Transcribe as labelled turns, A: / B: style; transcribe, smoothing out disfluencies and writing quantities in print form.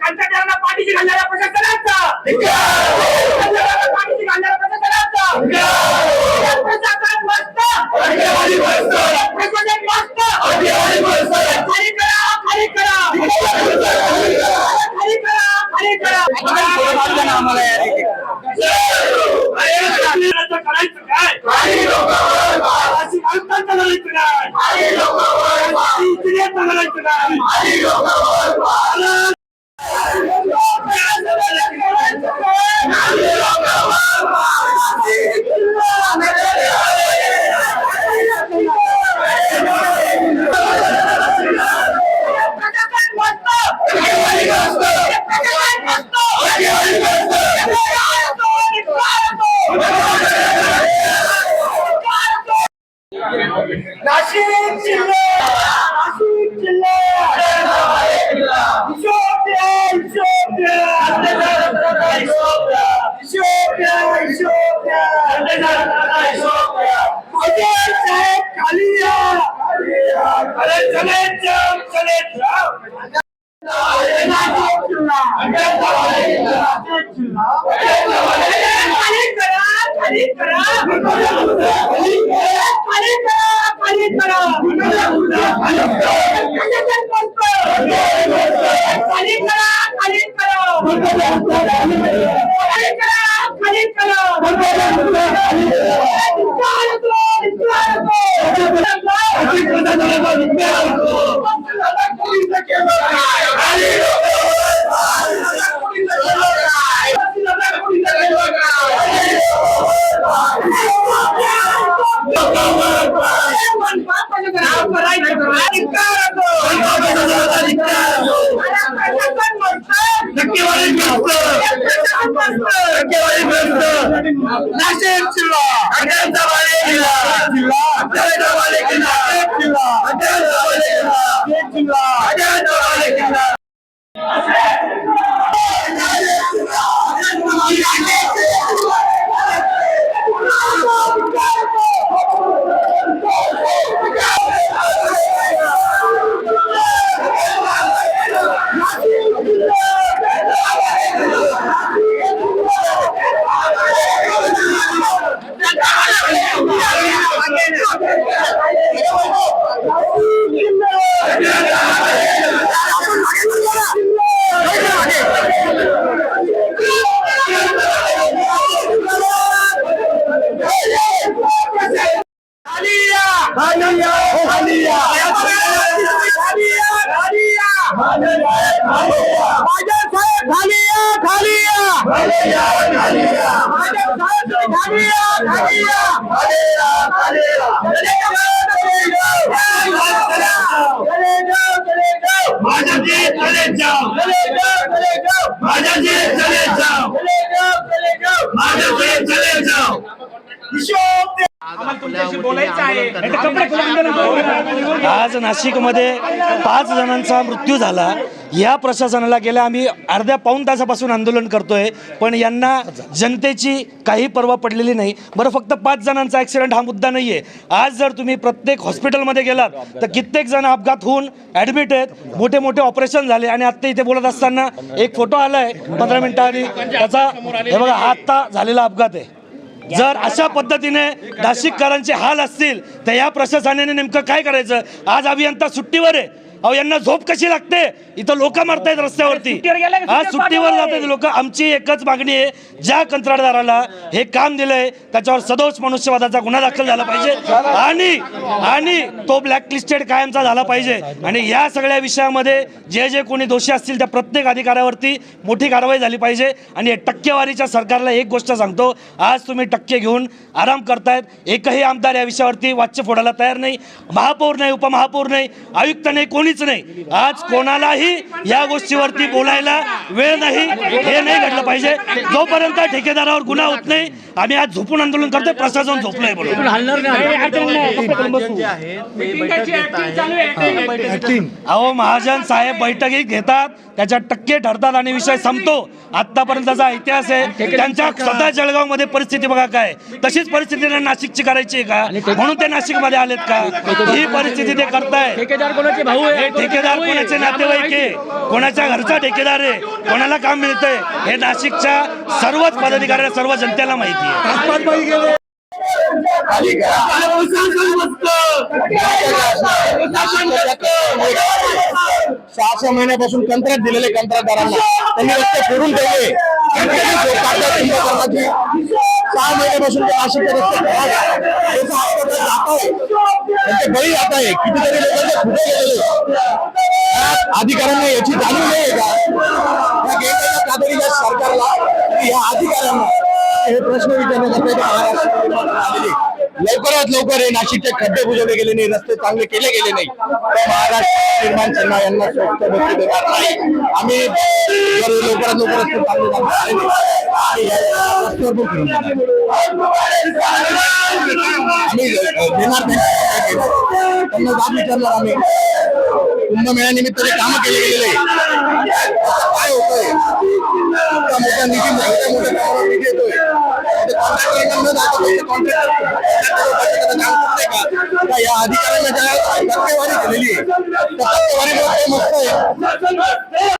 A: कंत्राटदारांना पाठीशी घालणाऱ्या प्रशासनाचा पाठीशी घालणाऱ्या प्रशासनाचा प्रशासन मस्त प्रशासन मस्त खाली करा खाली करा खाली करा खाली करा करायचं काय अशी अंतर करायचं काय करायचं काय नाशिक जिल्हा
B: आज नाशिकमध्ये 5 जणांचा मृत्यू झाला। या प्रशासनाला गेल्या आम्ही अर्ध्या पाऊण तासापासून आंदोलन करतोय, पण यांना जनतेची काही पर्वा पडलेली नाही। बरं, फक्त 5 जणांचा ॲक्सिडेंट हा मुद्दा नाही आहे। आज जर तुम्ही प्रत्येक हॉस्पिटलमध्ये गेलात तर कित्येक जण अपघात होऊन ॲडमिट आहेत, मोठे मोठे ऑपरेशन झाले। आणि आत्ता इथे बोलत असताना एक फोटो आला आहे 15 मिनिटांआधी, त्याचा हे बघा, हा आत्ता झालेला अपघात आहे। जर अशा पद्धतीने नाशिककरांचे हाल असतील तर या प्रशासनाने नेमकं काय करायचं? आज अभियंता सुट्टीवर आहे, अहो यांना झोप कशी लागते? इथं लोक मरतायत रस्त्यावरती, आज सुट्टीवर जातात लोक। आमची एकच मागणी आहे, ज्या कंत्राटदाराला हे काम दिलंय त्याच्यावर सदोष मनुष्यवधाचा गुन्हा दाखल झाला पाहिजे आणि तो ब्लॅकलिस्टेड कायमचा झाला पाहिजे। आणि या सगळ्या विषयामध्ये जे जे कोणी दोषी असतील त्या प्रत्येक अधिकाऱ्यावरती मोठी कारवाई झाली पाहिजे। आणि टक्केवारीच्या सरकारला एक गोष्ट सांगतो, आज तुम्ही टक्के घेऊन आराम करतायत, एकही आमदार या विषयावरती वाच्य फोडायला तयार नाही, महापौर नाही, उपमहापौर नाही, आयुक्त नाही, कोणी मुळीच नाही. आज कोणालाही या गोष्टीवरती बोलायला वेळ नाही, हे नाही घडलं पाहिजे. जोपर्यंत ठेकेदारावर गुन्हा होत नाही आम्ही आज झोपून आंदोलन करतोय, प्रशासन झोपलंय म्हणून. अहो महाजन साहेब बैठकी घेतात, त्याच्या टक्के ठरतात आणि विषय संपतो. आतापर्यंतचा इतिहास आहे त्यांच्या. स्वतः जळगाव मध्ये परिस्थिती बघा काय, तशीच परिस्थिती नाशिकची करायची आहे का? म्हणून ते नाशिक मध्ये आलेत का? ही परिस्थिती ते करताय.
C: ठेकेदार कोणाचे भाऊ आहे?
B: ठेकेदार कोणाचे नातेवाईक आहे, कोणाच्या घरचा ठेकेदार आहे, कोणाला काम मिळतंय हे नाशिकच्या सर्वच पदाधिकाऱ्यांना, सर्व जनतेला माहिती आहे.
A: खाली करा.
D: सहा महिन्यापासून कंत्राट दिलेले कंत्राटदारांना त्यांनी रस्ते फोडून ठेवले. 6 महिन्यापासून ते नाशिकचे रस्ते त्यांचे बळी जात आहे. कितीतरी लोकांचे फुटे गेलेले. अधिकाऱ्यांना याची जाणीव नाही का? या सरकारला या अधिकाऱ्यांना हे प्रश्न विचारण्यासाठी महाराष्ट्र लवकरात लवकर हे नाशिकचे खड्डे बुजवले गेले नाही, रस्ते चांगले केले गेले नाही तर महाराष्ट्र निर्माण सेना यांना स्वस्त बक्षीस देणार नाही. आम्ही जर लवकरात लवकर रस्ते चांगले झाले रस्त्यावर पण फिरून आम्ही देणार नाही. त्यांना जाब विचारणार आम्ही. कुंभमेळ्यानिमित्त जे कामं केले गेलेले काय होतंय, मोठा निधी येतोय या अधिकाऱ्यांना ज्या टक्केवारी केलेली आहे त्या टक्केवारीमुळे मस्त आहे.